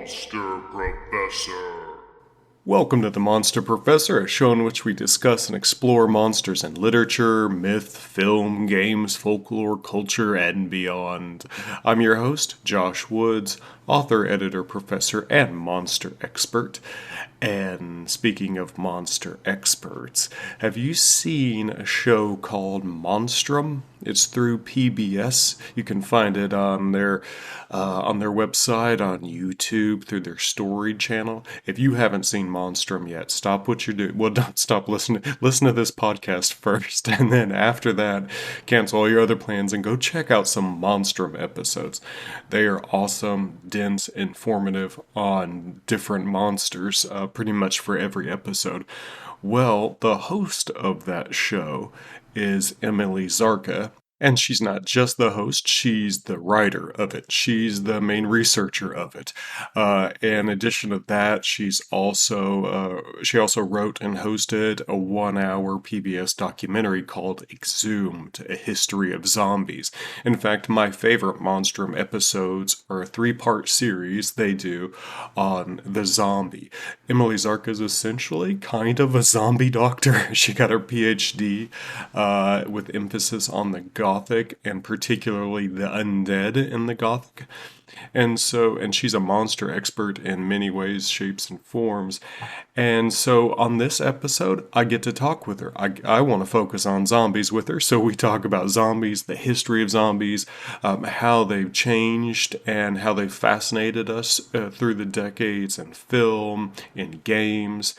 Monster Professor. Welcome to the Monster Professor, a show in which we discuss and explore monsters in literature, myth, film, games, folklore, culture, and beyond. I'm your host, Josh Woods, author, editor, professor, and monster expert. And speaking of monster experts, have you seen a show called Monstrum? It's through PBS. You can find it on their website, on YouTube, through their Storied channel. If you haven't seen Monstrum yet, stop what you're doing. Well, don't stop listening. Listen to this podcast first, and then after that, cancel all your other plans and go check out some Monstrum episodes. They are awesome, dense, informative on different monsters, pretty much for every episode. Well, the host of that show is Emily Zarka, and she's not just the host, she's the writer of it. She's the main researcher of it. In addition to that, she also wrote and hosted a 1 hour PBS documentary called Exhumed, A History of Zombies. In fact, my favorite Monstrum episodes are a 3-part series they do on the zombie. Emily Zarka is essentially kind of a zombie doctor. She got her PhD with emphasis on the Gothic and particularly the undead in the Gothic. And she's a monster expert in many ways, shapes, and forms. And so on this episode, I get to talk with her. I want to focus on zombies with her. So we talk about zombies, the history of zombies, how they've changed, and how they've fascinated us through the decades in film, in games,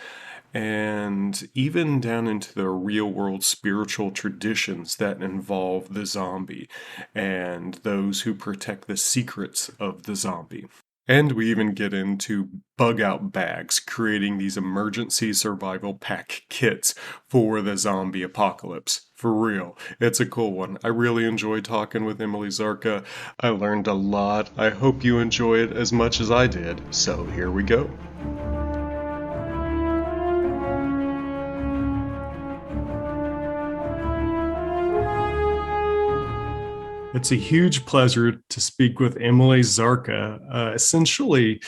and even down into the real world spiritual traditions that involve the zombie and those who protect the secrets of the zombie. And we even get into bug out bags, creating these emergency survival pack kits for the zombie apocalypse. For real, it's a cool one. I really enjoyed talking with Emily Zarka. I learned a lot. I hope you enjoy it as much as I did. So here we go. It's a huge pleasure to speak with Emily Zarka. Essentially,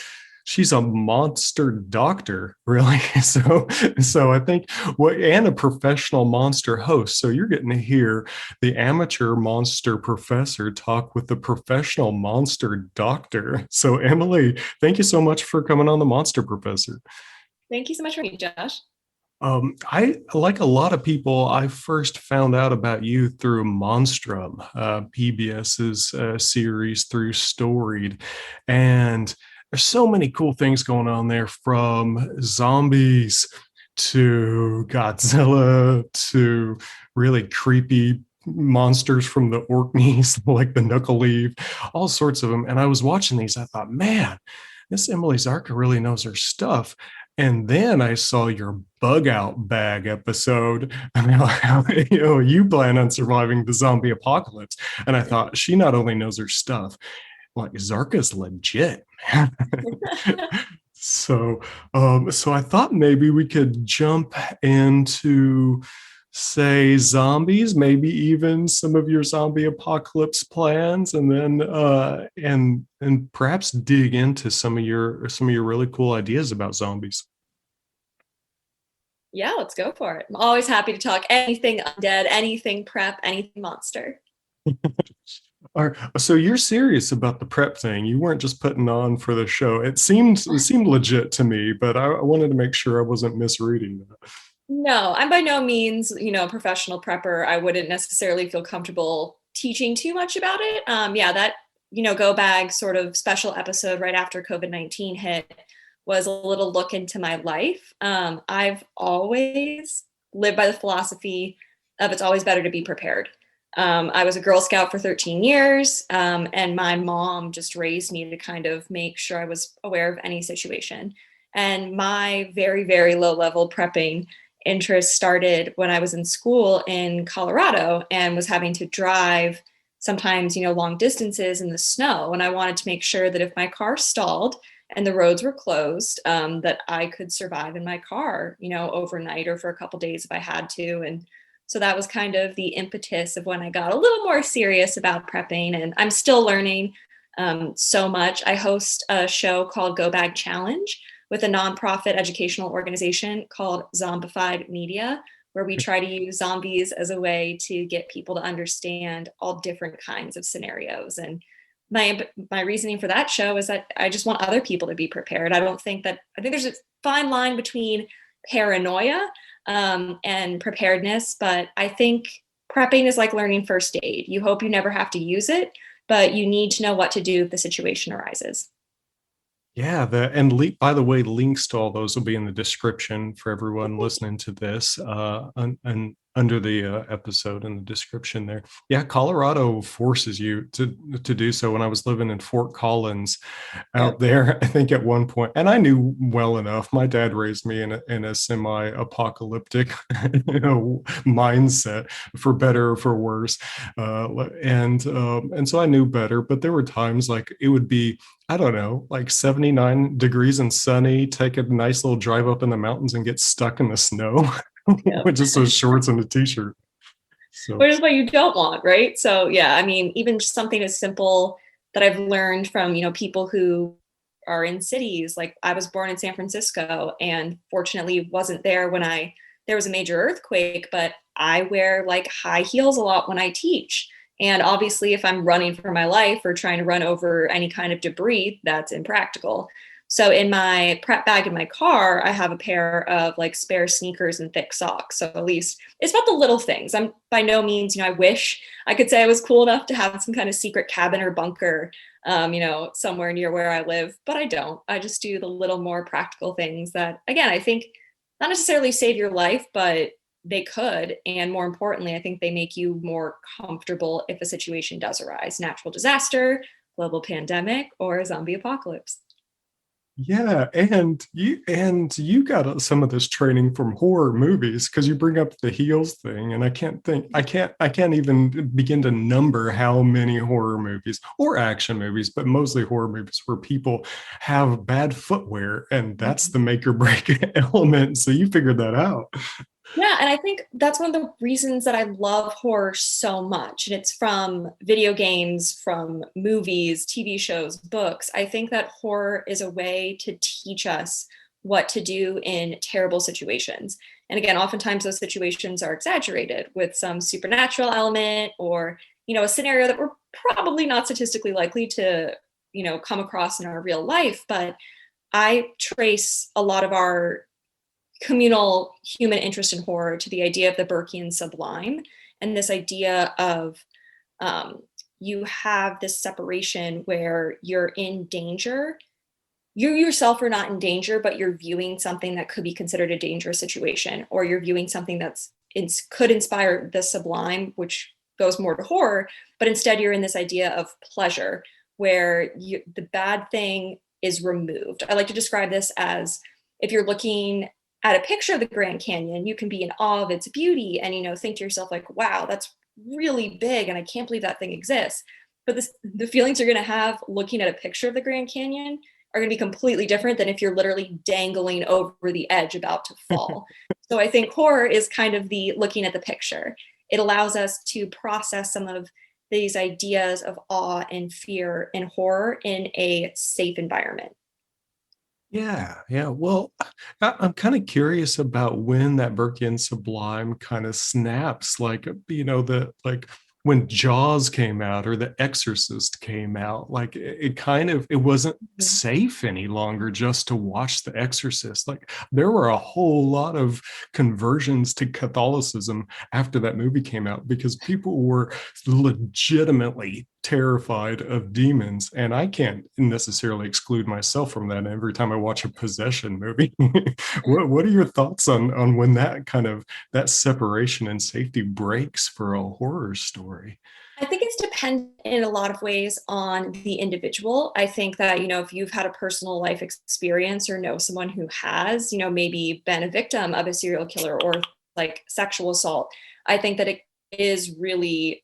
she's a monster doctor, really. So I think and a professional monster host. So you're getting to hear the amateur monster professor talk with the professional monster doctor. So Emily, thank you so much for coming on the Monster Professor. Thank you so much for me, Josh. I like a lot of people. I first found out about you through Monstrum, PBS's series through Storied, and there's so many cool things going on there, from zombies to Godzilla to really creepy monsters from the Orkneys, like the Knuckle Leaf, all sorts of them. And I was watching these, I thought, man, this Emily Zarka really knows her stuff. And then I saw your bug out bag episode, and how you plan on surviving the zombie apocalypse. And I thought, she not only knows her stuff, like Zarka's legit, man. So I thought maybe we could jump into, say, zombies, maybe even some of your zombie apocalypse plans, and then and perhaps dig into some of your really cool ideas about zombies. Yeah, let's go for it. I'm always happy to talk anything undead, anything prep, anything monster. So you're serious about the prep thing. You weren't just putting on for the show. It seemed legit to me, but I wanted to make sure I wasn't misreading that. No, I'm by no means, a professional prepper. I wouldn't necessarily feel comfortable teaching too much about it. Yeah, that, Go Bag sort of special episode right after COVID-19 hit was a little look into my life. I've always lived by the philosophy of it's always better to be prepared. I was a Girl Scout for 13 years, and my mom just raised me to kind of make sure I was aware of any situation. And my very, very low level prepping interest started when I was in school in Colorado and was having to drive sometimes, long distances in the snow. And I wanted to make sure that if my car stalled and the roads were closed, that I could survive in my car, overnight or for a couple days if I had to. And so that was kind of the impetus of when I got a little more serious about prepping. And I'm still learning. so much. I host a show called Go Bag Challenge with a nonprofit educational organization called Zombified Media, where we try to use zombies as a way to get people to understand all different kinds of scenarios. And my reasoning for that show is that I just want other people to be prepared. I think there's a fine line between paranoia and preparedness, but I think prepping is like learning first aid. You hope you never have to use it, but you need to know what to do if the situation arises. Yeah, by the way, links to all those will be in the description for everyone listening to this, and under the episode in the description there. Yeah, Colorado forces you to do so. When I was living in Fort Collins out Yep. there, I think at one point, and I knew well enough. My dad raised me in a semi-apocalyptic, mindset, for better or for worse, and so I knew better. But there were times like it would be, I don't know, like 79 degrees and sunny, take a nice little drive up in the mountains and get stuck in the snow Yep. with just those shorts and a t-shirt. So, Which is what you don't want, right? So yeah, I mean, even just something as simple that I've learned from, people who are in cities. Like I was born in San Francisco and fortunately wasn't there when there was a major earthquake, but I wear like high heels a lot when I teach. And obviously if I'm running for my life or trying to run over any kind of debris, that's impractical. So in my prep bag in my car, I have a pair of like spare sneakers and thick socks. So at least it's about the little things. I'm by no means, I wish I could say I was cool enough to have some kind of secret cabin or bunker, somewhere near where I live, but I don't. I just do the little more practical things that, again, I think not necessarily save your life, but they could. And more importantly, I think they make you more comfortable if a situation does arise, natural disaster, global pandemic, or a zombie apocalypse. yeah, and you got some of this training from horror movies, because you bring up the heels thing, and I can't even begin to number how many horror movies or action movies, but mostly horror movies, where people have bad footwear, and that's the make or break element. So you figured that out. Yeah, and I think that's one of the reasons that I love horror so much. And it's from video games, from movies, TV shows, books. I think that horror is a way to teach us what to do in terrible situations. And again, oftentimes those situations are exaggerated with some supernatural element or, a scenario that we're probably not statistically likely to, come across in our real life. But I trace a lot of our communal human interest in horror to the idea of the Burkean sublime and this idea of you have this separation where you're in danger. You yourself are not in danger, but you're viewing something that could be considered a dangerous situation, or you're viewing something could inspire the sublime, which goes more to horror, but instead you're in this idea of pleasure where the bad thing is removed. I like to describe this as if you're looking at a picture of the Grand Canyon, you can be in awe of its beauty and, think to yourself like, wow, that's really big and I can't believe that thing exists. But the feelings you're going to have looking at a picture of the Grand Canyon are going to be completely different than if you're literally dangling over the edge about to fall. So I think horror is kind of the looking at the picture. It allows us to process some of these ideas of awe and fear and horror in a safe environment. Yeah, yeah. Well, I'm kind of curious about when that Burkean sublime kind of snaps, like, when Jaws came out or The Exorcist came out, like it wasn't safe any longer just to watch The Exorcist. Like there were a whole lot of conversions to Catholicism after that movie came out because people were legitimately terrified of demons, and I can't necessarily exclude myself from that every time I watch a possession movie. What are your thoughts on when that separation and safety breaks for a horror story? I think it's dependent in a lot of ways on the individual. I think that, if you've had a personal life experience or know someone who has, maybe been a victim of a serial killer or like sexual assault, I think that it is really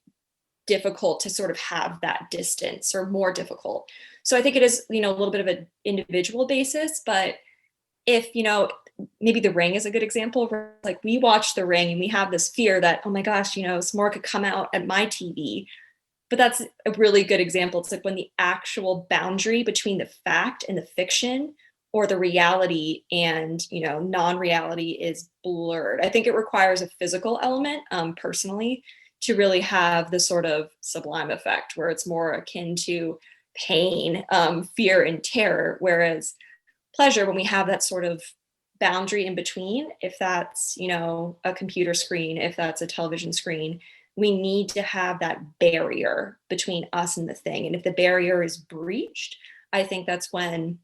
difficult to sort of have that distance or more difficult. So I think it is, a little bit of an individual basis, but if, maybe The Ring is a good example where like we watch The Ring and we have this fear that, oh my gosh, some more could come out at my TV. but that's a really good example. It's like when the actual boundary between the fact and the fiction, or the reality and, non-reality, is blurred. I think it requires a physical element, personally, to really have the sort of sublime effect where it's more akin to pain, fear, and terror. Whereas pleasure, when we have that sort of boundary in between, if that's, a computer screen, if that's a television screen, we need to have that barrier between us and the thing. And if the barrier is breached, I think that's when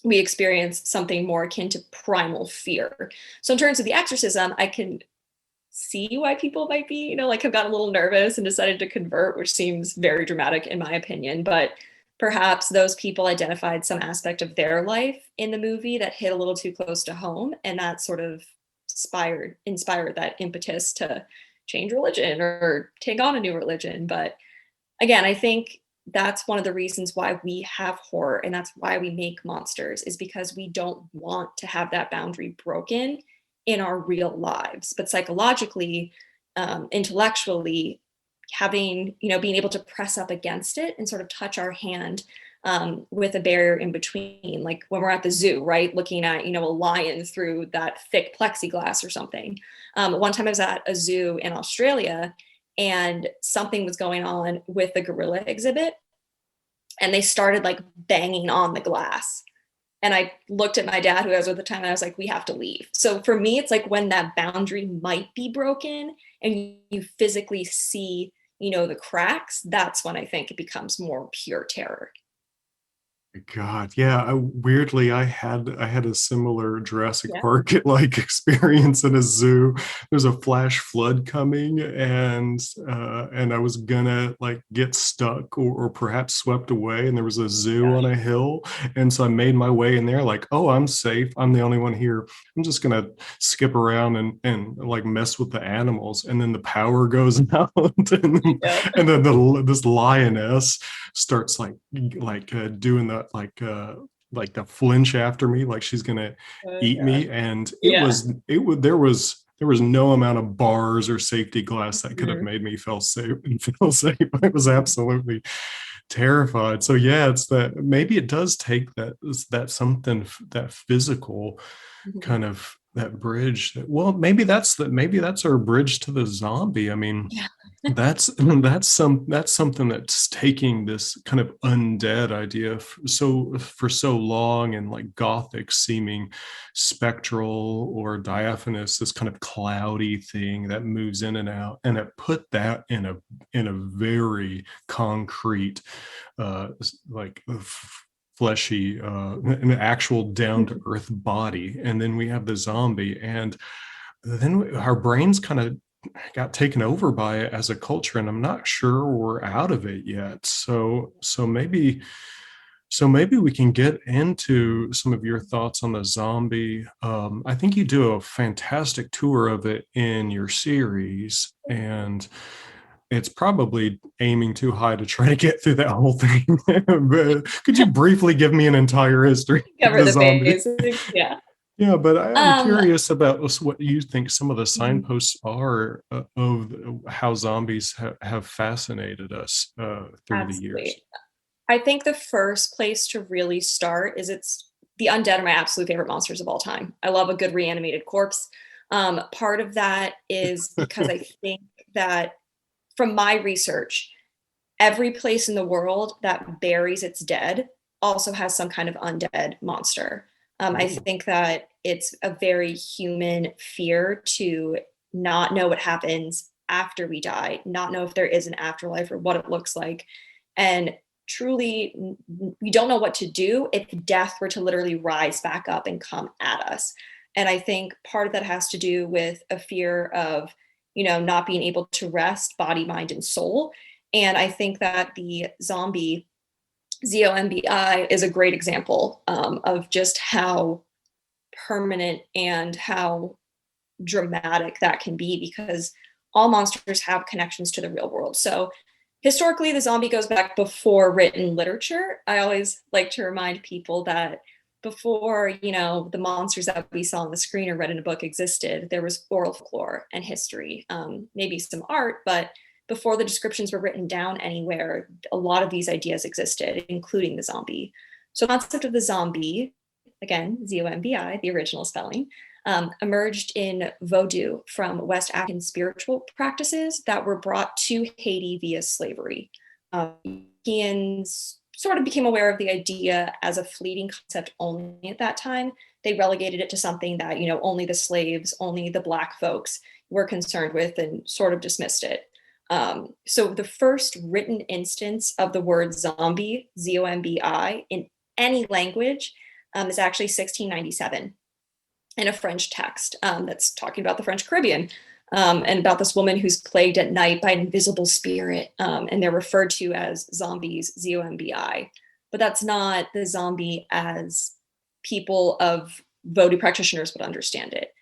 we experience something more akin to primal fear. So in terms of the exorcism, I can see why people might be, like, have gotten a little nervous and decided to convert, which seems very dramatic in my opinion. But perhaps those people identified some aspect of their life in the movie that hit a little too close to home, and that sort of inspired that impetus to change religion or take on a new religion. But again, I think that's one of the reasons why we have horror, and that's why we make monsters, is because we don't want to have that boundary broken in our real lives. But psychologically, intellectually, having, being able to press up against it and sort of touch our hand, with a barrier in between, like when we're at the zoo, right, looking at, a lion through that thick plexiglass or something. One time I was at a zoo in Australia, and something was going on with the gorilla exhibit, and they started like banging on the glass. And I looked at my dad, who I was with at the time, and I was like, we have to leave. So for me, it's like when that boundary might be broken and you physically see, the cracks, that's when I think it becomes more pure terror. God, yeah. Weirdly, I had a similar Jurassic Yeah. Park like experience in a zoo. There's a flash flood coming, and I was gonna like get stuck or perhaps swept away. And there was a zoo on a hill, and so I made my way in there. Like, oh, I'm safe. I'm the only one here. I'm just gonna skip around and like mess with the animals. And then the power goes out, Yeah. and then this lioness starts doing the like the flinch after me, like she's gonna Oh eat God. me. And Yeah. there was no amount of bars or safety glass that could have Mhm. made me feel safe and feel safe. I was absolutely terrified. So yeah, it's that maybe it does take that something, that physical Mhm. kind of, that bridge. Well, maybe that's our bridge to the zombie. I mean, Yeah. that's something that's taking this kind of undead idea for so long, and like gothic seeming spectral or diaphanous, this kind of cloudy thing that moves in and out, and it put that in a very concrete, like fleshy, an actual down to earth body. And then we have the zombie, and then our brains kind of got taken over by it as a culture, and I'm not sure we're out of it yet. So maybe we can get into some of your thoughts on the zombie. I think you do a fantastic tour of it in your series, and it's probably aiming too high to try to get through that whole thing. But could you briefly give me an entire history of Cover the the zombie? basics. Yeah. Yeah, but I'm Um, curious about what you think some of the mhm. signposts are, of how zombies have fascinated us through the years. Absolutely. I think the first place to really start is the undead are my absolute favorite monsters of all time. I love a good reanimated corpse. Part of that is because I think that from my research, every place in the world that buries its dead also has some kind of undead monster. I Ooh. think that it's a very human fear to not know what happens after we die, not know if there is an afterlife or what it looks like. And truly, we don't know what to do if death were to literally rise back up and come at us. And I think part of that has to do with a fear of, not being able to rest body, mind, and soul. And I think that the zombie, ZOMBI, is a great example, of just how permanent and how dramatic that can be, because all monsters have connections to the real world. So historically, the zombie goes back before written literature. I always like to remind people that before, the monsters that we saw on the screen or read in a book existed, there was oral folklore and history, maybe some art, but before the descriptions were written down anywhere, a lot of these ideas existed, including the zombie. So the concept of the zombie, again, Z-O-M-B-I, the original spelling, emerged in Vodou from West African spiritual practices that were brought to Haiti via slavery. Europeans sort of became aware of the idea as a fleeting concept only at that time. They relegated it to something that, only the slaves, only the Black folks were concerned with, and sort of dismissed it. So the first written instance of the word zombie, Z-O-M-B-I, in any language is actually 1697 in a French text that's talking about the French Caribbean. And about this woman who's plagued at night by an invisible spirit, and they're referred to as zombies, Z-O-M-B-I. But that's not the zombie as people of Vodou practitioners would understand it.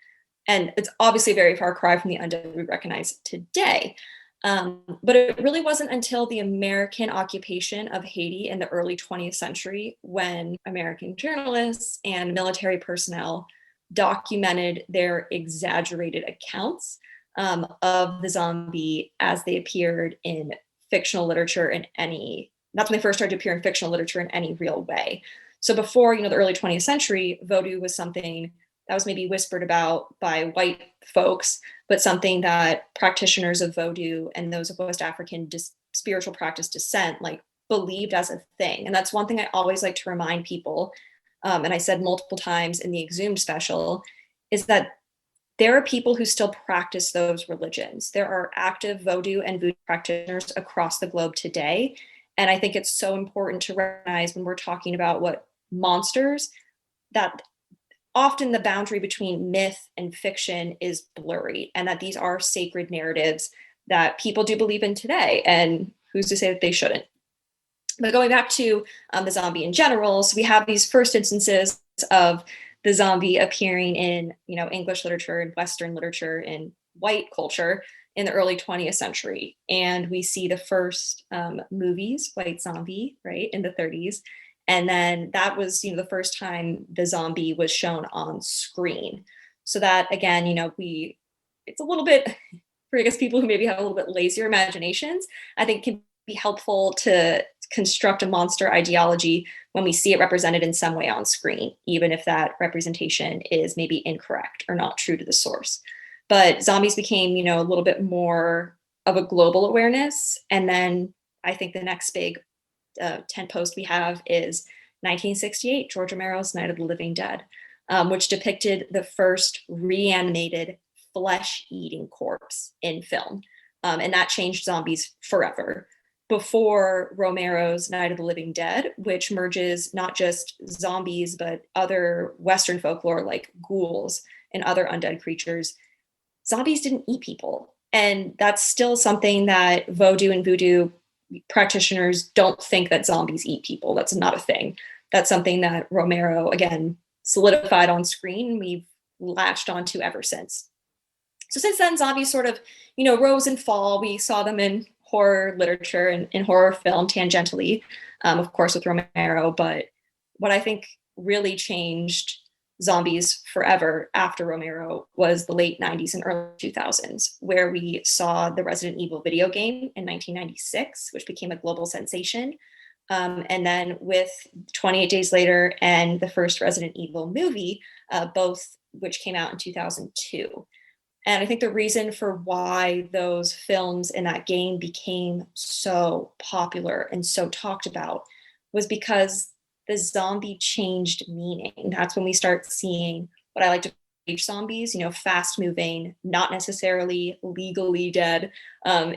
And it's obviously a very far cry from the undead we recognize today. But it really wasn't until the American occupation of Haiti in the early 20th century when American journalists and military personnel documented their exaggerated accounts of the zombie as they appeared in fictional literature that's when they first started to appear in fictional literature in any real way. So before, the early 20th century, Vodou was something that was maybe whispered about by white folks, but something that practitioners of Vodou and those of West African spiritual practice descent believed as a thing. And that's one thing I always like to remind people, and I said multiple times in the Exhumed special, is that there are people who still practice those religions. There are active Vodou and Voodoo practitioners across the globe today. And I think it's so important to recognize when we're talking about what monsters, that often the boundary between myth and fiction is blurry, and that these are sacred narratives that people do believe in today. And who's to say that they shouldn't? But going back to the zombie in general, so we have these first instances of the zombie appearing in, English literature and Western literature and white culture in the early 20th century. And we see the first movies, White Zombie, right, in the 30s. And then that was, the first time the zombie was shown on screen. So that, again, it's a little bit, for I guess people who maybe have a little bit lazier imaginations, I think can be helpful to construct a monster ideology when we see it represented in some way on screen, even if that representation is maybe incorrect or not true to the source. But zombies became, a little bit more of a global awareness. And then I think the next big tent post we have is 1968, George Romero's Night of the Living Dead, which depicted the first reanimated flesh-eating corpse in film. And that changed zombies forever. Before Romero's Night of the Living Dead, which merges not just zombies, but other Western folklore like ghouls and other undead creatures, zombies didn't eat people. And that's still something that Vodou and Voodoo practitioners don't think that zombies eat people. That's not a thing. That's something that Romero, again, solidified on screen. We've latched onto ever since. So since then, zombies sort of, rose and fall. We saw them in horror literature and in horror film tangentially, of course, with Romero. But what I think really changed zombies forever after Romero was the late 90s and early 2000s, where we saw the Resident Evil video game in 1996, which became a global sensation. And then with 28 Days Later and the first Resident Evil movie, both which came out in 2002. And I think the reason for why those films in that game became so popular and so talked about was because the zombie changed meaning. That's when we start seeing what I like to call age zombies, fast moving, not necessarily legally dead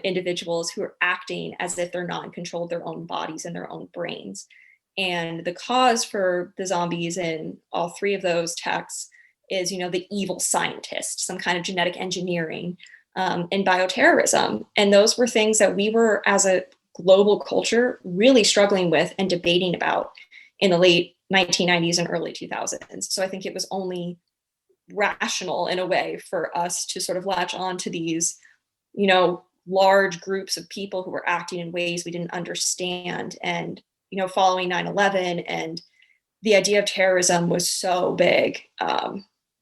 individuals who are acting as if they're not in control of their own bodies and their own brains. And the cause for the zombies in all three of those texts is, the evil scientist, some kind of genetic engineering and bioterrorism. And those were things that we were, as a global culture, really struggling with and debating about in the late 1990s and early 2000s. So I think it was only rational in a way for us to sort of latch on to these, large groups of people who were acting in ways we didn't understand. And, following 9/11 and the idea of terrorism was so big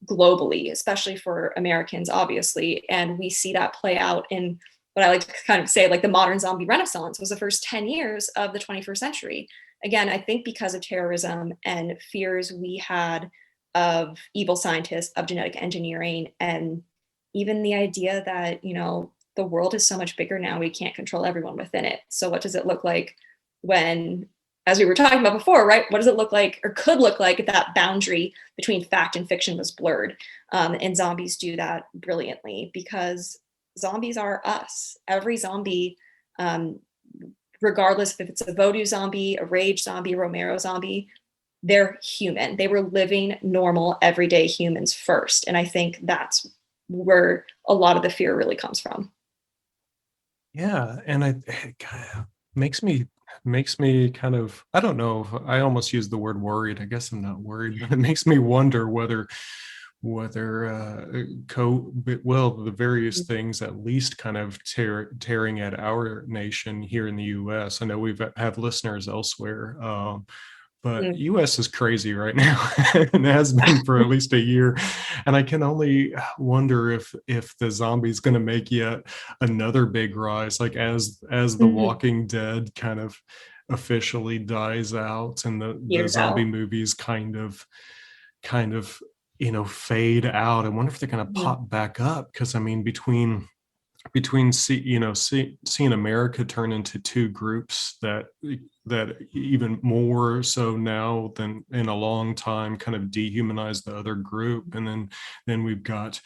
globally, especially for Americans, obviously. And we see that play out in what I like to kind of say, like the modern zombie renaissance was the first 10 years of the 21st century. Again, I think because of terrorism and fears we had of evil scientists, of genetic engineering, and even the idea that, the world is so much bigger now, we can't control everyone within it. So what does it look like when, as we were talking about before, right? What does it look like or could look like if that boundary between fact and fiction was blurred? And zombies do that brilliantly because zombies are us. Every zombie, regardless if it's a Vodou zombie, a rage zombie, a Romero zombie, they're human. They were living normal, everyday humans first. And I think that's where a lot of the fear really comes from. Yeah, and it kinda makes me kind of, I don't know, if I almost use the word worried. I guess I'm not worried, but it makes me wonder whether well, the various things at least kind of tearing at our nation here in the US. I know we've had listeners elsewhere, but Mm. US is crazy right now and has been for at least a year. And I can only wonder if the zombie's going to make yet another big rise, like as the Mhm. Walking Dead kind of officially dies out and the Years zombie out. movies kind of fade out. I wonder if they're going to Mhm. pop back up, because I mean, seeing America turn into two groups that even more so now than in a long time kind of dehumanize the other group. And then we've got,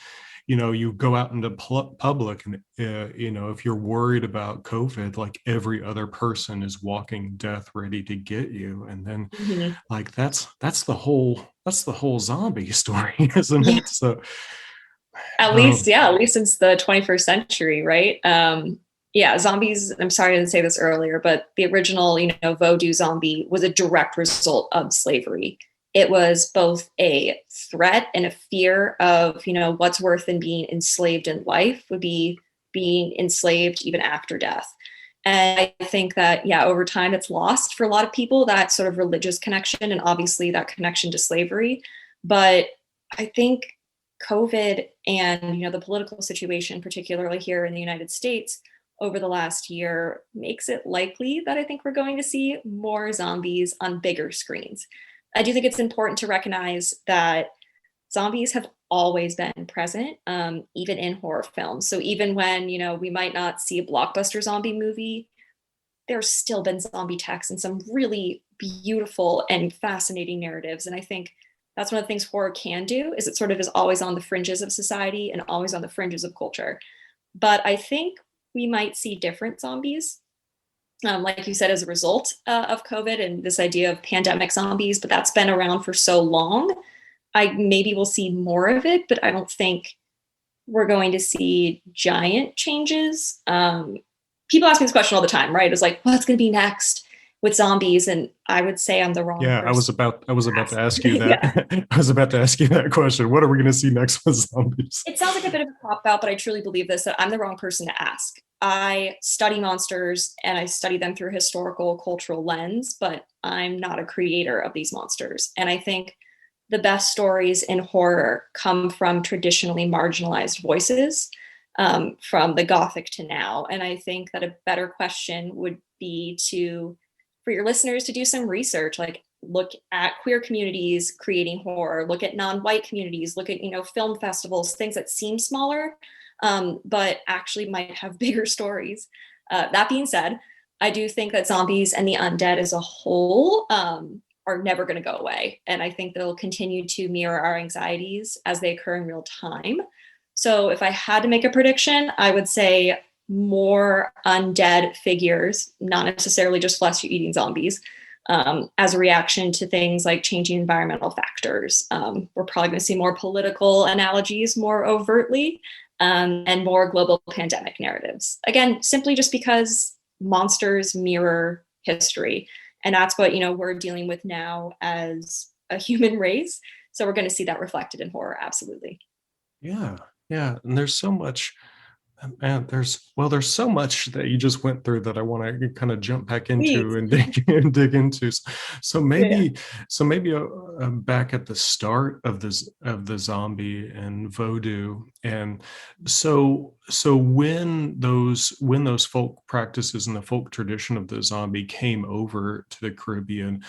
you go out into public, and if you're worried about COVID, like every other person is walking death ready to get you. And then Mhm. like that's the whole zombie story, isn't Yeah. it? So At least, um, yeah, at least since the 21st century, right? Yeah, zombies, I'm sorry to say this earlier, but the original, Vodou zombie was a direct result of slavery. It was both a threat and a fear of, what's worse than being enslaved in life would be being enslaved even after death. And I think that, yeah, over time it's lost for a lot of people, that sort of religious connection and obviously that connection to slavery. But I think COVID and the political situation, particularly here in the United States, over the last year makes it likely that I think we're going to see more zombies on bigger screens. I do think it's important to recognize that zombies have always been present, even in horror films. So even when we might not see a blockbuster zombie movie, there's still been zombie texts and some really beautiful and fascinating narratives. And I think that's one of the things horror can do is it sort of is always on the fringes of society and always on the fringes of culture. But I think we might see different zombies, like you said, as a result of COVID and this idea of pandemic zombies. But that's been around for so long. I maybe we'll see more of it, but I don't think we're going to see giant changes. People ask me this question all the time, right? It's like, what's going to be next with zombies? And I would say I'm the wrong yeah, person I was to about ask. to ask you that. Yeah. I was about to ask you that question. What are we going to see next with zombies? It sounds like a bit of a cop out, but I truly believe this, that I'm the wrong person to ask. I study monsters and I study them through a historical, cultural lens, but I'm not a creator of these monsters. And I think the best stories in horror come from traditionally marginalized voices, from the Gothic to now. And I think that a better question would be for your listeners to do some research, like look at queer communities creating horror, look at non-white communities, look at film festivals, things that seem smaller, but actually might have bigger stories. That being said, I do think that zombies and the undead as a whole are never going to go away. And I think they'll continue to mirror our anxieties as they occur in real time. So if I had to make a prediction, I would say more undead figures, not necessarily just flesh eating zombies, as a reaction to things like changing environmental factors. We're probably going to see more political analogies more overtly, and more global pandemic narratives. Again, simply just because monsters mirror history. And that's what we're dealing with now as a human race. So we're going to see that reflected in horror, absolutely. Yeah, yeah. And there's so much, man, there's so much that you just went through that I want to kind of jump back into Please. and dig into. So Yeah. back at the start of the zombie and Vodou, and so So when those folk practices and the folk tradition of the zombie came over to the Caribbean,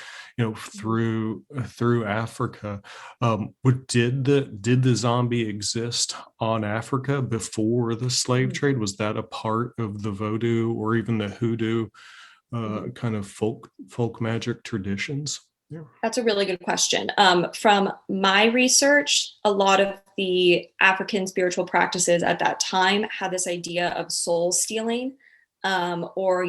through Africa, did the zombie exist on Africa before the slave Mhm. trade? Was that a part of the Vodou or even the hoodoo Mhm. kind of folk magic traditions? Yeah. That's a really good question. From my research, a lot of the African spiritual practices at that time had this idea of soul stealing, or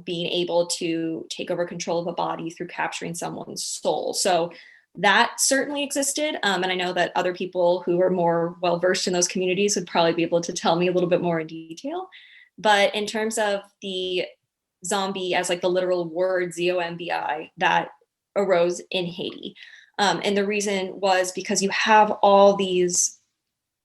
being able to take over control of a body through capturing someone's soul. So that certainly existed, and I know that other people who are more well versed in those communities would probably be able to tell me a little bit more in detail. But in terms of the zombie as like the literal word zombi, that arose in Haiti. And the reason was because you have all these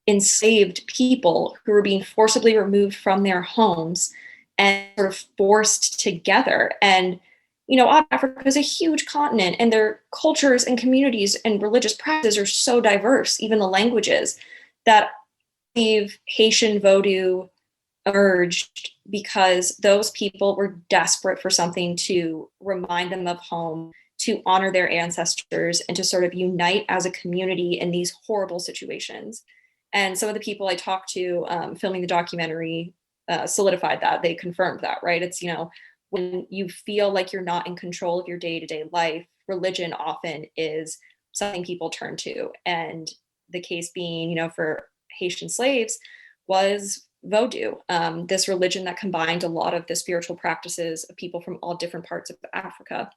enslaved people who were being forcibly removed from their homes and sort of forced together. And, Africa is a huge continent, and their cultures and communities and religious practices are so diverse, even the languages, that I believe Haitian Vodou emerged because those people were desperate for something to remind them of home, to honor their ancestors, and to sort of unite as a community in these horrible situations. And some of the people I talked to filming the documentary solidified that. They confirmed that, right? It's, when you feel like you're not in control of your day to day life, religion often is something people turn to. And the case being, for Haitian slaves, was Vodou, this religion that combined a lot of the spiritual practices of people from all different parts of Africa.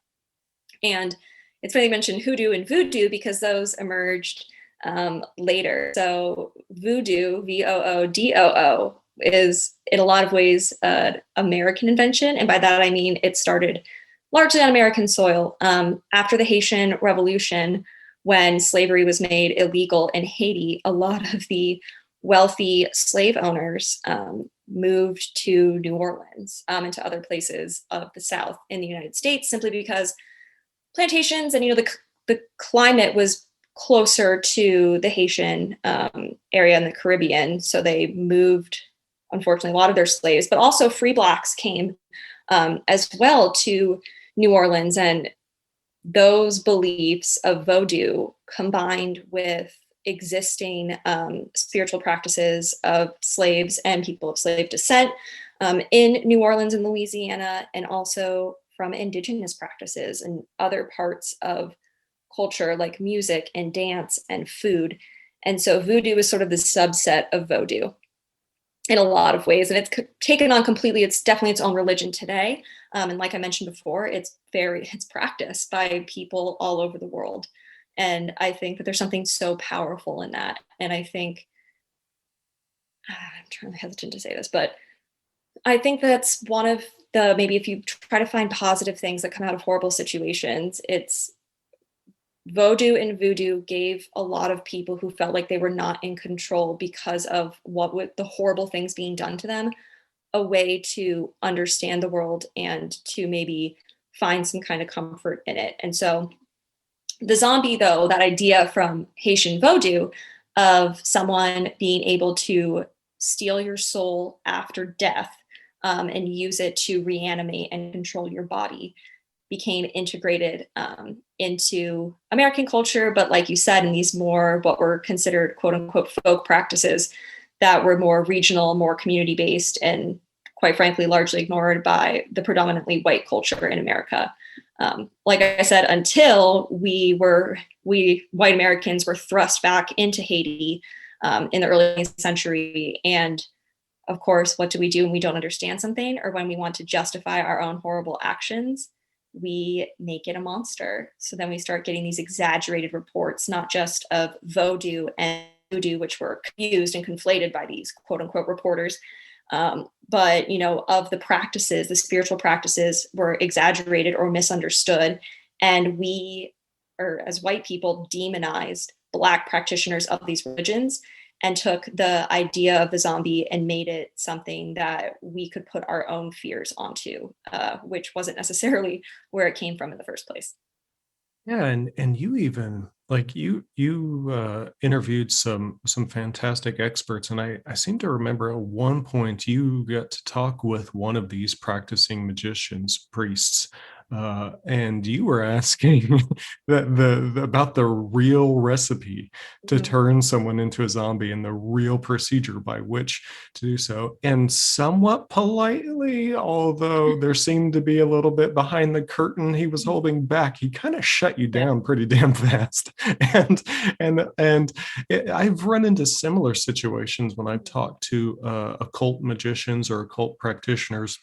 And it's funny you mentioned hoodoo and voodoo because those emerged later. So voodoo, Voodoo, is in a lot of ways an American invention. And by that, I mean it started largely on American soil. After the Haitian Revolution, when slavery was made illegal in Haiti, a lot of the wealthy slave owners moved to New Orleans and to other places of the South in the United States simply because plantations and the climate was closer to the Haitian area in the Caribbean. So they moved, unfortunately, a lot of their slaves, but also free blacks came as well to New Orleans. And those beliefs of Vodou combined with existing spiritual practices of slaves and people of slave descent in New Orleans and Louisiana, and also from indigenous practices and other parts of culture like music and dance and food. And so voodoo is sort of the subset of Vodou in a lot of ways, and it's taken on completely. It's definitely its own religion today, and like I mentioned before, it's practiced by people all over the world. And I think that there's something so powerful in that. And I think I'm trying to hesitant to say this, but I think that's one of the, maybe if you try to find positive things that come out of horrible situations, it's Vodou and voodoo gave a lot of people who felt like they were not in control because of the horrible things being done to them, a way to understand the world and to maybe find some kind of comfort in it. And so the zombie, though, that idea from Haitian Vodou of someone being able to steal your soul after death and use it to reanimate and control your body became integrated into American culture. But like you said, in these more what were considered quote unquote folk practices that were more regional, more community based, and quite frankly, largely ignored by the predominantly white culture in America. Like I said, until we white Americans were thrust back into Haiti in the early 20th century. And of course, what do we do when we don't understand something or when we want to justify our own horrible actions? We make it a monster. So then we start getting these exaggerated reports, not just of Vodou and voodoo, which were confused and conflated by these quote unquote reporters, but of the practices, the spiritual practices were exaggerated or misunderstood, and we, or as white people, demonized Black practitioners of these religions and took the idea of the zombie and made it something that we could put our own fears onto, which wasn't necessarily where it came from in the first place. Yeah, and you even Like you interviewed some fantastic experts, and I seem to remember at one point you got to talk with one of these practicing magicians, priests, and you were asking about the real recipe to Mhm. turn someone into a zombie and the real procedure by which to do so. And somewhat politely, although there seemed to be a little bit behind the curtain he was holding back, he kind of shut you Yeah. down pretty damn fast. and I've run into similar situations when I've talked to occult magicians or occult practitioners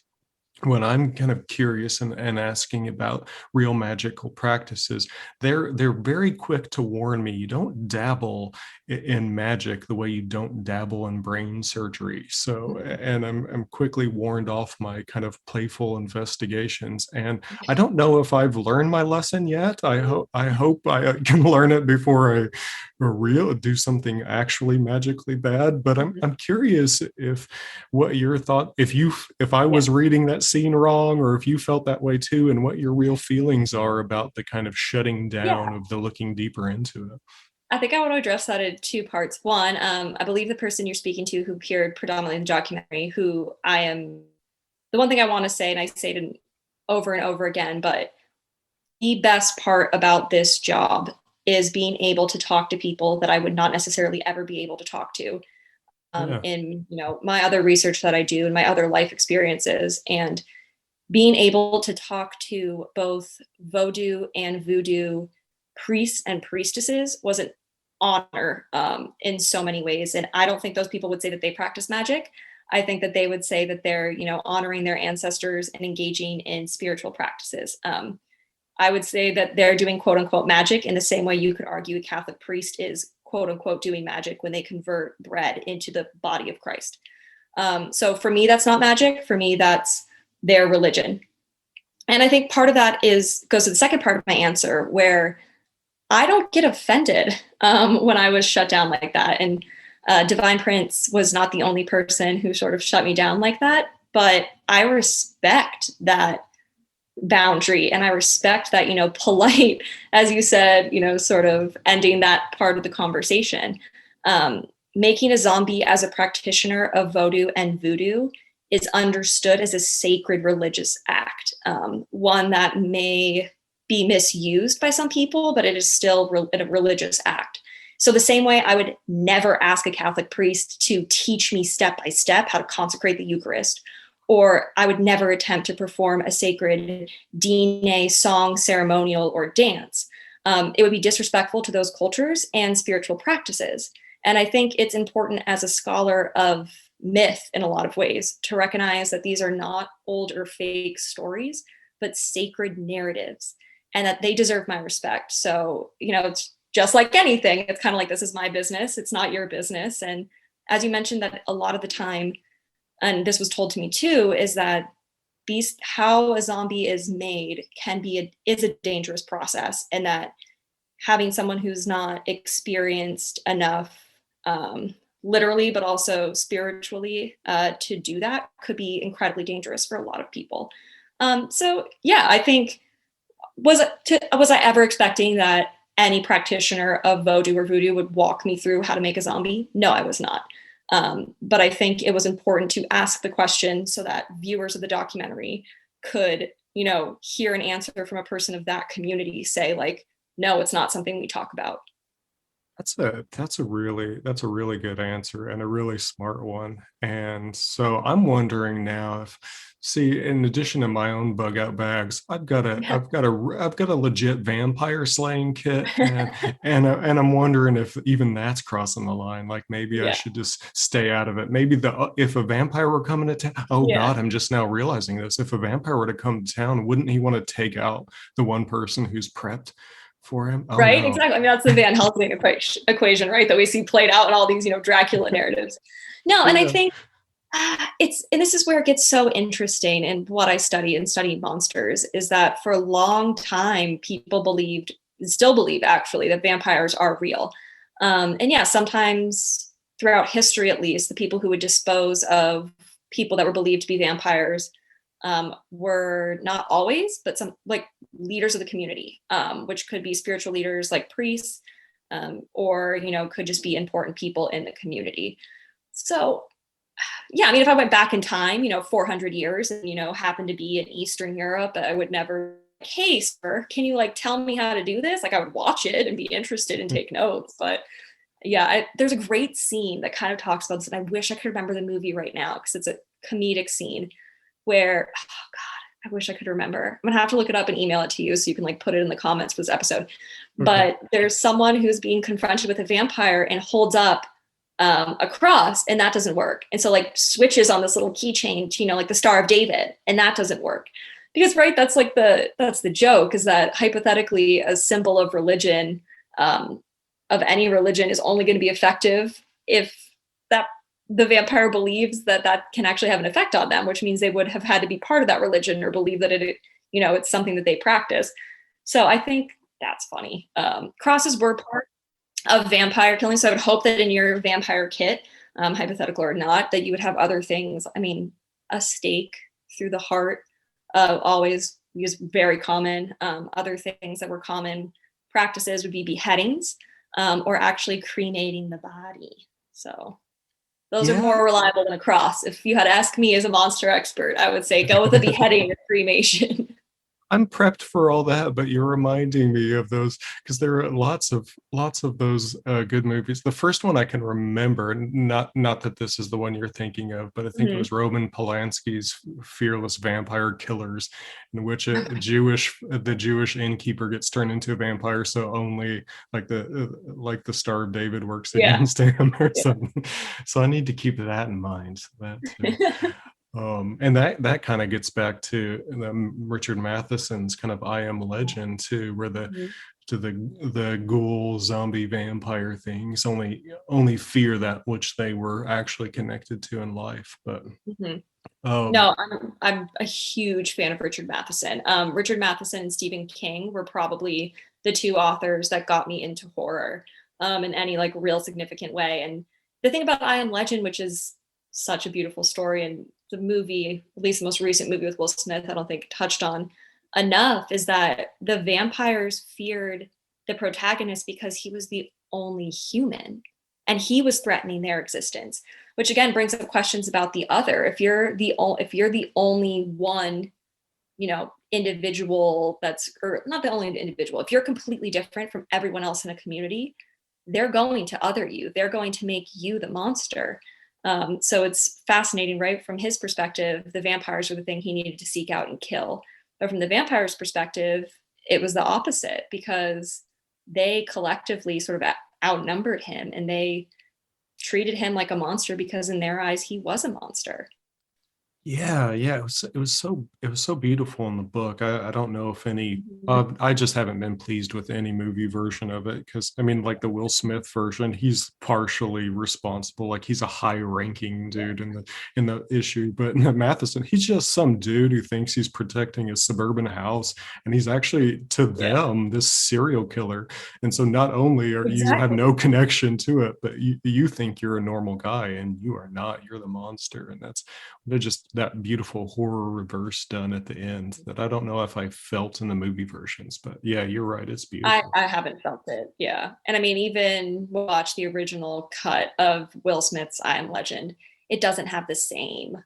when I'm kind of curious and asking about real magical practices. They're very quick to warn me, you don't dabble in magic the way you don't dabble in brain surgery. So, Mhm. and I'm quickly warned off my kind of playful investigations. And I don't know if I've learned my lesson yet. I hope I can learn it before I real do something actually magically bad. But I'm Mhm. I'm curious if what your thought, if I Yeah. was reading that scene wrong, or if you felt that way too, and what your real feelings are about the kind of shutting Yeah. down of the looking deeper into it. I think I want to address that in two parts. One, I believe the person you're speaking to who appeared predominantly in the documentary, who I am, the one thing I want to say, and I say it over and over again, but the best part about this job is being able to talk to people that I would not necessarily ever be able to talk to Yeah. in my other research that I do and my other life experiences, and being able to talk to both Vodou and Voodoo priests and priestesses was an honor in so many ways. And I don't think those people would say that they practice magic. I think that they would say that they're, honoring their ancestors and engaging in spiritual practices. I would say that they're doing quote unquote magic in the same way you could argue a Catholic priest is quote unquote doing magic when they convert bread into the body of Christ. So for me, that's not magic. For me, that's their religion. And I think part of that goes to the second part of my answer, where I don't get offended when I was shut down like that. And Divine Prince was not the only person who sort of shut me down like that, but I respect that boundary, and I respect that, polite, as you said, sort of ending that part of the conversation. um, Making a zombie as a practitioner of Vodou and Voodoo is understood as a sacred religious act, one that may be misused by some people, but it is still a religious act. So the same way I would never ask a Catholic priest to teach me step by step how to consecrate the Eucharist, or I would never attempt to perform a sacred dine, song, ceremonial, or dance. It would be disrespectful to those cultures and spiritual practices. And I think it's important as a scholar of myth in a lot of ways to recognize that these are not old or fake stories, but sacred narratives, and that they deserve my respect. So, it's just like anything. It's kind of like, this is my business, it's not your business. And as you mentioned, that a lot of the time, and this was told to me too, is that how a zombie is made is a dangerous process, and that having someone who's not experienced enough, literally but also spiritually, to do that could be incredibly dangerous for a lot of people. So yeah, I think, was I ever expecting that any practitioner of Vodou or Voodoo would walk me through how to make a zombie? No, I was not. But I think it was important to ask the question so that viewers of the documentary could, hear an answer from a person of that community say, like, no, it's not something we talk about. That's a really good answer and a really smart one. And so I'm wondering now if, see, in addition to my own bug out bags, Yeah. I've got a legit vampire slaying kit, and I'm wondering if even that's crossing the line. Like maybe I Yeah. should just stay out of it. Maybe if a vampire were coming to town, oh Yeah. God, I'm just now realizing this. If a vampire were to come to town, wouldn't he want to take out the one person who's prepped for him? Oh Right. no. Exactly. I mean, that's the Van Helsing equation, right? That we see played out in all these, Dracula narratives. No, and I Yeah. think and this is where it gets so interesting. And what I study and study monsters is that for a long time, people believed, still believe actually, that vampires are real. And yeah, sometimes throughout history, at least, the people who would dispose of people that were believed to be vampires were not always, but some, like, leaders of the community, which could be spiritual leaders like priests. or, could just be important people in the community. So, yeah, I mean, if I went back in time, 400 years and, happened to be in Eastern Europe, I would never, hey, sir, can you tell me how to do this? I would watch it and be interested and take notes. But yeah, there's a great scene that kind of talks about this. And I wish I could remember the movie right now because it's a comedic scene where, oh God, I wish I could remember. I'm gonna have to look it up and email it to you so you can put it in the comments for this episode. Okay. But there's someone who's being confronted with a vampire and holds up a cross, and that doesn't work. And so switches on this little keychain to, the Star of David, and that doesn't work. Because that's the joke, is that hypothetically a symbol of religion, of any religion, is only going to be effective if the vampire believes that can actually have an effect on them, which means they would have had to be part of that religion or believe that it's something that they practice. So I think that's funny. Crosses were part of vampire killing. So I would hope that in your vampire kit, hypothetical or not, that you would have other things. I mean, a stake through the heart always is very common. Other things that were common practices would be beheadings, or actually cremating the body. So those are more reliable than a cross. If you had asked me as a monster expert, I would say go with a beheading or cremation. I'm prepped for all that, but you're reminding me of those because there are lots of those good movies. The first one I can remember, not that this is the one you're thinking of, but I think it was Roman Polanski's Fearless Vampire Killers, in which the Jewish innkeeper gets turned into a vampire, so only the Star of David works against him or something. So I need to keep that in mind. And that kind of gets back to Richard Matheson's kind of I Am Legend too, where the ghoul zombie vampire things only fear that which they were actually connected to in life. But no, I'm a huge fan of Richard Matheson. Richard Matheson and Stephen King were probably the two authors that got me into horror in any real significant way. And the thing about I Am Legend, which is such a beautiful story, and the movie, at least the most recent movie with Will Smith, I don't think touched on enough, is that the vampires feared the protagonist because he was the only human and he was threatening their existence, which again brings up questions about the other. If you're the only one, individual or not the only individual, if you're completely different from everyone else in a community, they're going to other you. They're going to make you the monster. So it's fascinating, right? From his perspective, the vampires were the thing he needed to seek out and kill. But from the vampires' perspective, it was the opposite, because they collectively sort of outnumbered him and they treated him like a monster because in their eyes, he was a monster. Yeah, it was so beautiful in the book. I don't know if any I just haven't been pleased with any movie version of it, because I mean, the Will Smith version, he's partially responsible, he's a high-ranking dude in the issue, but Matheson, he's just some dude who thinks he's protecting his suburban house, and he's actually to them this serial killer. And so not only are you have no connection to it, but you think you're a normal guy, and you are not. You're the monster, and they're just that beautiful horror reverse done at the end that I don't know if I felt in the movie versions. But yeah, you're right, it's beautiful. I haven't felt it. Yeah. And I mean, even watch the original cut of Will Smith's I Am Legend, it doesn't have the same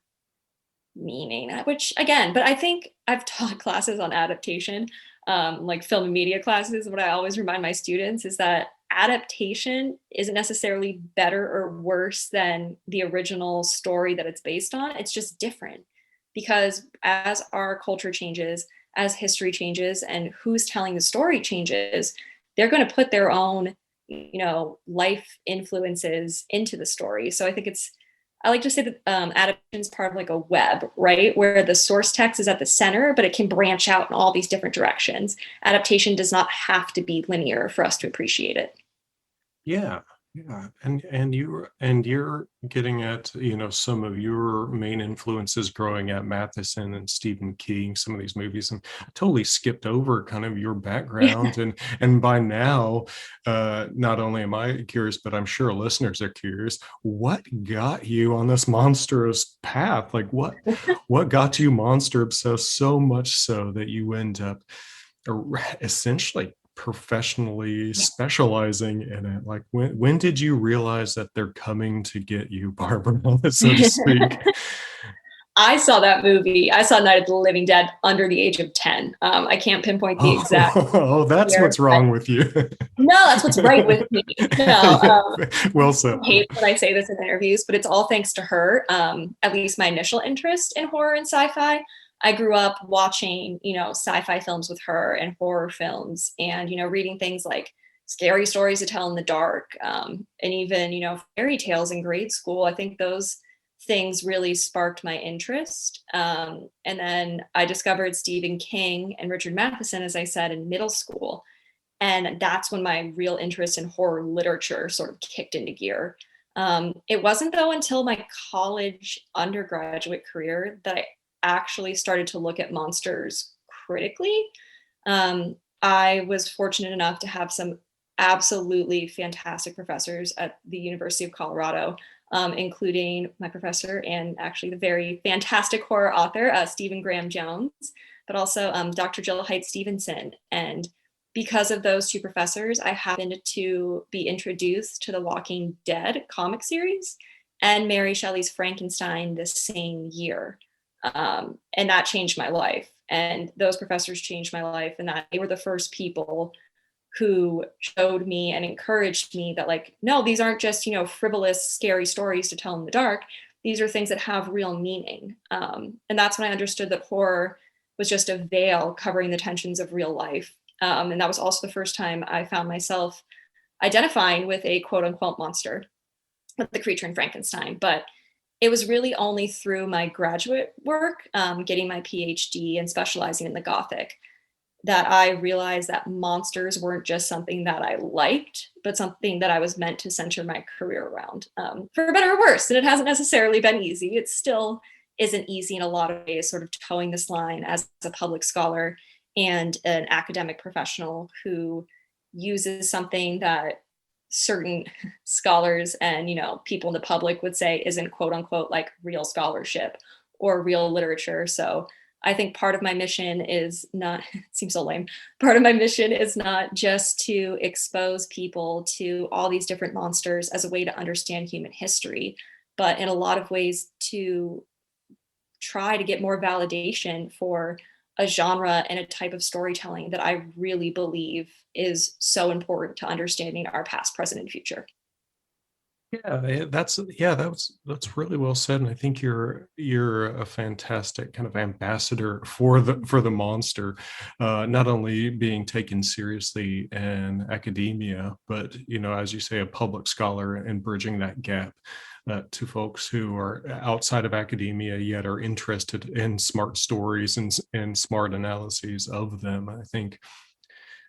meaning, which again, but I think I've taught classes on adaptation, film and media classes. What I always remind my students is that adaptation isn't necessarily better or worse than the original story that it's based on. It's just different, because as our culture changes, as history changes, and who's telling the story changes, they're going to put their own, life influences into the story. So I like to say that adaptation is part of a web, right? Where the source text is at the center, but it can branch out in all these different directions. Adaptation does not have to be linear for us to appreciate it. Yeah. And you're getting at, some of your main influences growing at Matheson and Stephen King, some of these movies, and I totally skipped over kind of your background. And by now, not only am I curious, but I'm sure listeners are curious, what got you on this monstrous path? What got you monster obsessed so much so that you end up essentially professionally specializing in it. Like when did you realize that they're coming to get you, Barbara, so to speak? I saw that movie. I saw Night of the Living Dead under the age of 10. I can't pinpoint the exact Oh, that's year, what's wrong with you. no, that's what's right with me. No, Yeah, well said. hate when I say this in interviews, but it's all thanks to her. At least my initial interest in horror and sci-fi. I grew up watching, sci-fi films with her and horror films, and reading things like scary stories to tell in the dark, and even fairy tales in grade school. I think those things really sparked my interest. And then I discovered Stephen King and Richard Matheson, as I said, in middle school. And that's when my real interest in horror literature sort of kicked into gear. It wasn't, though, until my college undergraduate career that I actually started to look at monsters critically. I was fortunate enough to have some absolutely fantastic professors at the University of Colorado, including my professor and actually the very fantastic horror author, Stephen Graham Jones, but also Dr. Jill Height Stevenson. And because of those two professors, I happened to be introduced to the Walking Dead comic series and Mary Shelley's Frankenstein the same year. And that changed my life. And those professors changed my life, and that they were the first people who showed me and encouraged me that, like, no, these aren't just, frivolous, scary stories to tell in the dark. These are things that have real meaning. And that's when I understood that horror was just a veil covering the tensions of real life. And that was also the first time I found myself identifying with a quote unquote monster, with the creature in Frankenstein. But it was really only through my graduate work, getting my PhD and specializing in the Gothic, that I realized that monsters weren't just something that I liked, but something that I was meant to center my career around, for better or worse. And it hasn't necessarily been easy. It still isn't easy in a lot of ways, sort of towing this line as a public scholar and an academic professional who uses something that certain scholars and people in the public would say isn't quote unquote like real scholarship or real literature. So I think part of my mission is not, it seems so lame, part of my mission is not just to expose people to all these different monsters as a way to understand human history, but in a lot of ways to try to get more validation for a genre and a type of storytelling that I really believe is so important to understanding our past, present, and future. That's really well said, and I think you're a fantastic kind of ambassador for the monster, not only being taken seriously in academia, but as you say, a public scholar, and bridging that gap to folks who are outside of academia yet are interested in smart stories and smart analyses of them. I think.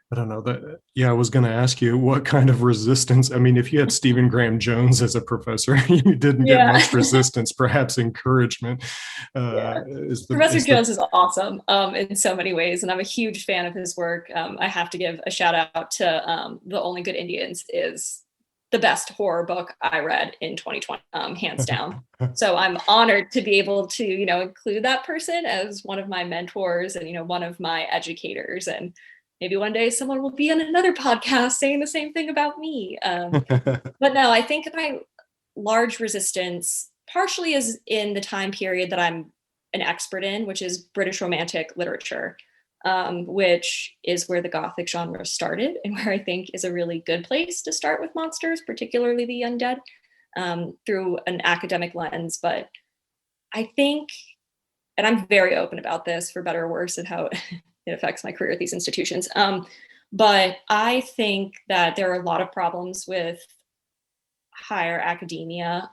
I don't know that. Yeah, I was going to ask you what kind of resistance. I mean, if you had Stephen Graham Jones as a professor, you didn't get Yeah. much resistance, perhaps encouragement. Yeah. Professor Jones is awesome in so many ways, and I'm a huge fan of his work. I have to give a shout out to The Only Good Indians is the best horror book I read in 2020, hands down. So I'm honored to be able to, include that person as one of my mentors and, one of my educators. And maybe one day someone will be on another podcast saying the same thing about me. But no, I think my large resistance partially is in the time period that I'm an expert in, which is British Romantic literature, which is where the Gothic genre started and where I think is a really good place to start with monsters, particularly the undead, through an academic lens. But I think, and I'm very open about this for better or worse and how it affects my career at these institutions. But I think that there are a lot of problems with higher academia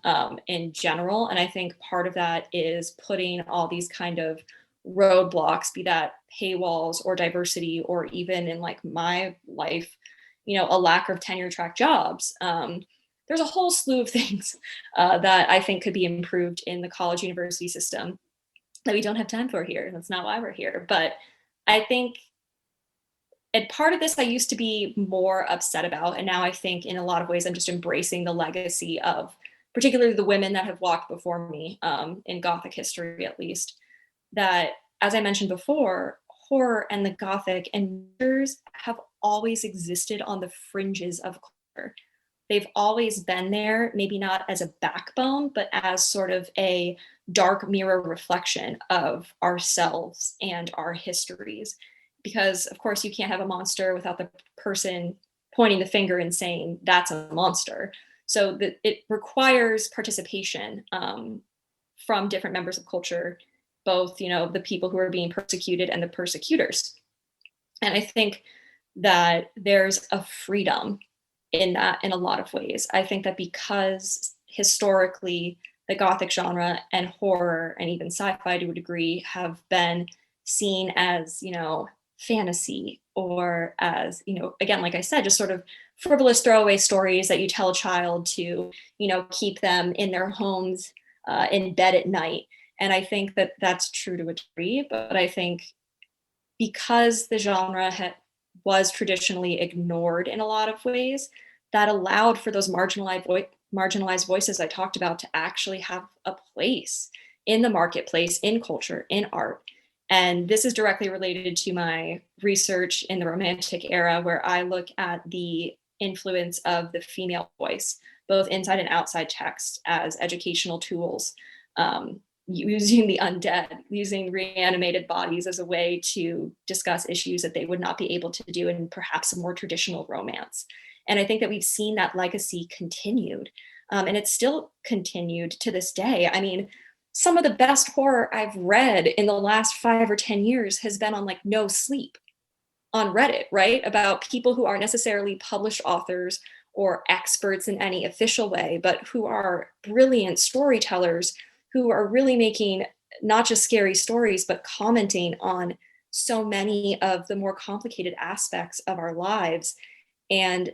in general. And I think part of that is putting all these kind of roadblocks, be that paywalls or diversity, or even in like my life, a lack of tenure track jobs. There's a whole slew of things that I think could be improved in the college university system that we don't have time for here. That's not why we're here. But I think, and part of this I used to be more upset about, and now I think in a lot of ways I'm just embracing the legacy of particularly the women that have walked before me, in Gothic history at least, that, as I mentioned before, horror and the Gothic and monsters have always existed on the fringes of culture. They've always been there, maybe not as a backbone, but as sort of a dark mirror reflection of ourselves and our histories. Because, of course, you can't have a monster without the person pointing the finger and saying, that's a monster. So it requires participation from different members of culture, both, the people who are being persecuted and the persecutors. And I think that there's a freedom in that in a lot of ways. I think that because historically the Gothic genre and horror and even sci-fi to a degree have been seen as, fantasy, or as, again, like I said, just sort of frivolous throwaway stories that you tell a child to, keep them in their homes, in bed at night. And I think that that's true to a degree, but I think because the genre was traditionally ignored in a lot of ways, that allowed for those marginalized voices I talked about to actually have a place in the marketplace, in culture, in art. And this is directly related to my research in the Romantic era, where I look at the influence of the female voice, both inside and outside text, as educational tools, using the undead, using reanimated bodies as a way to discuss issues that they would not be able to do in perhaps a more traditional romance. And I think that we've seen that legacy continued, and it's still continued to this day. I mean, some of the best horror I've read in the last 5 or 10 years has been on like No Sleep on Reddit, right? About people who aren't necessarily published authors or experts in any official way, but who are brilliant storytellers who are really making not just scary stories, but commenting on so many of the more complicated aspects of our lives. And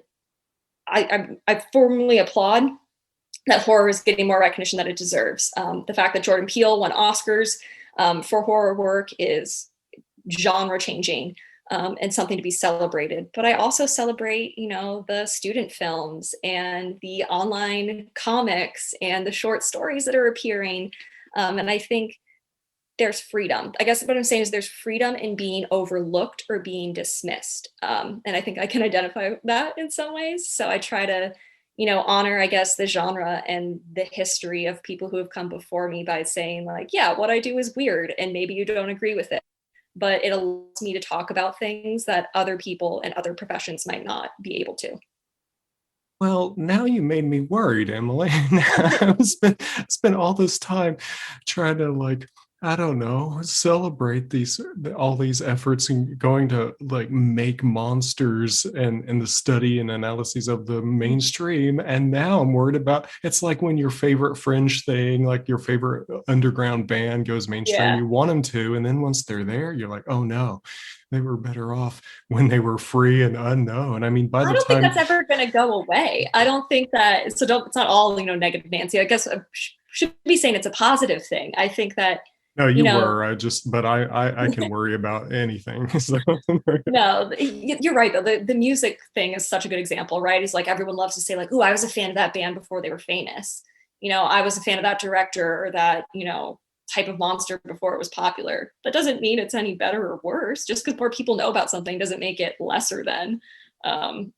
I formally applaud that horror is getting more recognition that it deserves. The fact that Jordan Peele won Oscars for horror work is genre changing, and something to be celebrated. But I also celebrate, the student films and the online comics and the short stories that are appearing. And I think there's freedom. I guess what I'm saying is there's freedom in being overlooked or being dismissed. And I think I can identify that in some ways. So I try to, honor, I guess, the genre and the history of people who have come before me by saying like, yeah, what I do is weird and maybe you don't agree with it, but it allows me to talk about things that other people and other professions might not be able to. Well, now you made me worried, Emily. I've spent all this time trying to I don't know, celebrate all these efforts and going to make monsters and the study and analyses of the mainstream. And now I'm worried about, it's like when your favorite fringe thing, like your favorite underground band goes mainstream, Yeah. you want them to, and then once they're there, you're like, oh no, they were better off when they were free and unknown. I mean, by the I don't think time that's ever going to go away. I don't think that, so don't, it's not all, negative, Nancy. I guess I should be saying it's a positive thing. I think that, no, you were. But I can worry about anything. So. No, you're right though. The music thing is such a good example, right? It's like everyone loves to say like, "Oh, I was a fan of that band before they were famous." I was a fan of that director or that, type of monster before it was popular. That doesn't mean it's any better or worse. Just because more people know about something doesn't make it lesser than.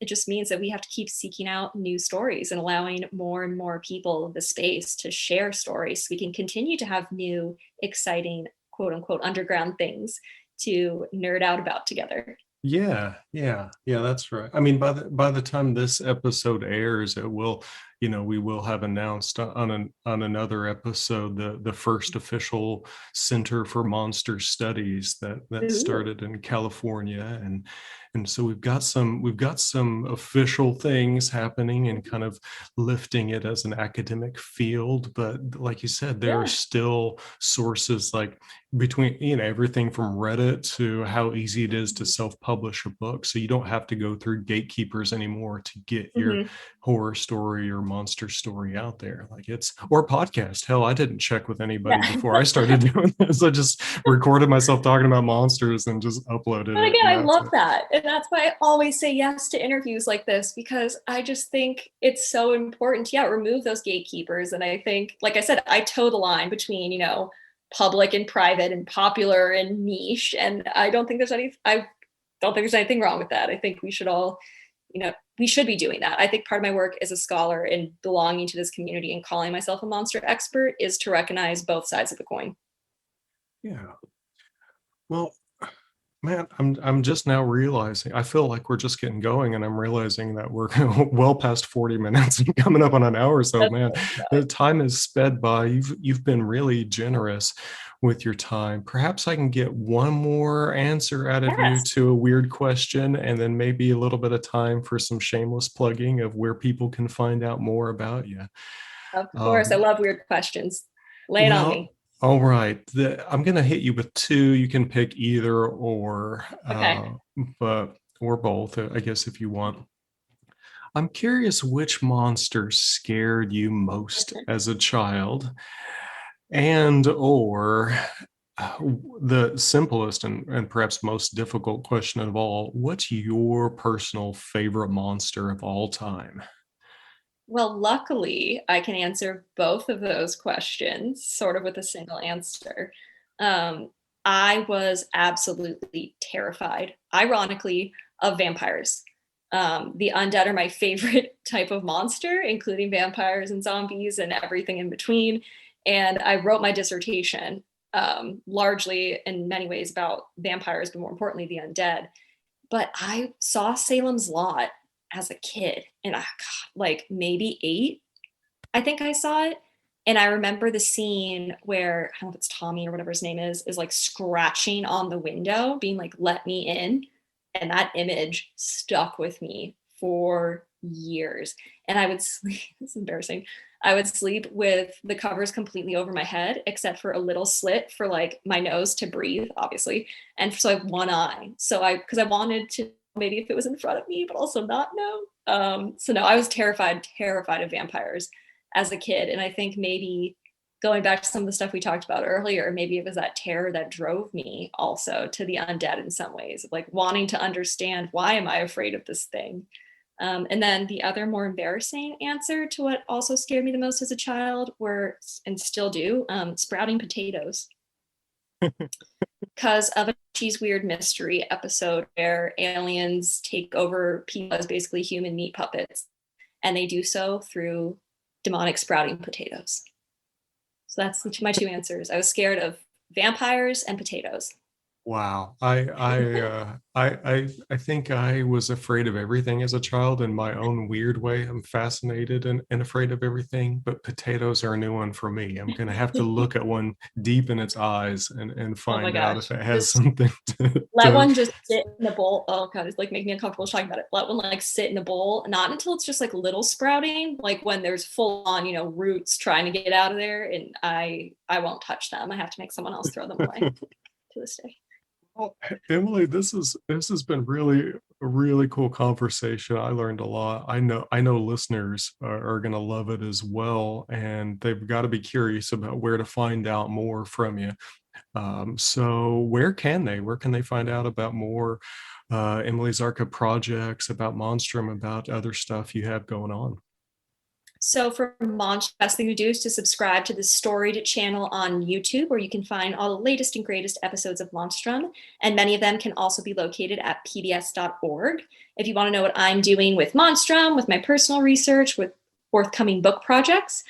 It just means that we have to keep seeking out new stories and allowing more and more people the space to share stories so we can continue to have new, exciting, quote unquote, underground things to nerd out about together. Yeah, that's right. I mean, by the time this episode airs, it will, we will have announced on another episode the first official Center for Monster Studies that Ooh. started in California, and so we've got some official things happening and kind of lifting it as an academic field. But like you said, there are still sources like between everything from Reddit to how easy it is to self-publish a book, so you don't have to go through gatekeepers anymore to get your horror story or monster story out there. Or podcast. Hell, I didn't check with anybody before I started doing this. I just recorded myself talking about monsters and just uploaded but it. again, I love that, and that's why I always say yes to interviews like this, because I just think it's so important to remove those gatekeepers. And I think, like I said, I toe the line between public and private and popular and niche. And I don't think there's anything wrong with that. I think we should all, we should be doing that. I think part of my work as a scholar and belonging to this community and calling myself a monster expert is to recognize both sides of the coin. Yeah. Well, man, I'm just now realizing, I feel like we're just getting going, and I'm realizing that we're well past 40 minutes and coming up on an hour. So, man, the time has sped by. You've been really generous with your time. Perhaps I can get one more answer out of you to a weird question, and then maybe a little bit of time for some shameless plugging of where people can find out more about you. Of course. I love weird questions. Lay it on me. All right. I'm going to hit you with two. You can pick either or, Okay. or both, I guess, if you want. I'm curious which monster scared you most as a child, and or the simplest and perhaps most difficult question of all, what's your personal favorite monster of all time? Well, luckily, I can answer both of those questions sort of with a single answer. Um, I was absolutely terrified, ironically, of vampires. The undead are my favorite type of monster, including vampires and zombies and everything in between. And I wrote my dissertation largely in many ways about vampires, but more importantly, the undead. But I saw Salem's Lot as a kid, and like maybe 8, I think I saw it. And I remember the scene where, I don't know if it's Tommy or whatever his name is like scratching on the window, being like, let me in. And that image stuck with me for years. And I would sleep, it's embarrassing. I would sleep with the covers completely over my head, except for a little slit for like my nose to breathe, obviously. And so I have one eye. Because I wanted to maybe if it was in front of me, but also not know. So no, I was terrified of vampires as a kid. And I think maybe going back to some of the stuff we talked about earlier, maybe it was that terror that drove me also to the undead in some ways, like wanting to understand, why am I afraid of this thing? And then the other more embarrassing answer to what also scared me the most as a child were, and still do, sprouting potatoes. Because of a Cheese Weird Mystery episode where aliens take over people as basically human meat puppets, and they do so through demonic sprouting potatoes. So that's my two answers. I was scared of vampires and potatoes. Wow. I think I was afraid of everything as a child in my own weird way. I'm fascinated and afraid of everything, but potatoes are a new one for me. I'm going to have to look at one deep in its eyes and Oh my find out gosh. if it has something Let one just sit in the bowl. Oh god, it's like making me uncomfortable talking about it. Let one like sit in the bowl, not until it's just like little sprouting, like when there's full on, roots trying to get out of there, and I won't touch them. I have to make someone else throw them away to this day. Well, Emily, this has been really a really cool conversation. I learned a lot. I know listeners are going to love it as well, and they've got to be curious about where to find out more from you. So where can they find out about more Emily Zarka projects, about Monstrum, about other stuff you have going on? So for Monstrum, the best thing to do is to subscribe to the Storied channel on YouTube, where you can find all the latest and greatest episodes of Monstrum, and many of them can also be located at pbs.org. If you want to know what I'm doing with Monstrum, with my personal research, with forthcoming book projects,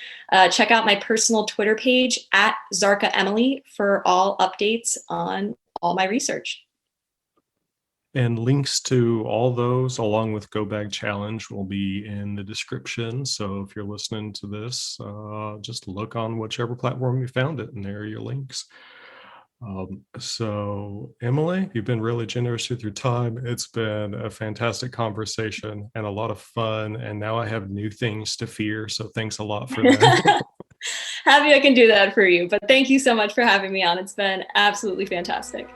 check out my personal Twitter page at Zarka Emily for all updates on all my research. And links to all those, along with Go Bag Challenge, will be in the description. So if you're listening to this, just look on whichever platform you found it, and there are your links. So Emily, you've been really generous with your time. It's been a fantastic conversation and a lot of fun. And now I have new things to fear. So thanks a lot for that. Happy I can do that for you. But thank you so much for having me on. It's been absolutely fantastic.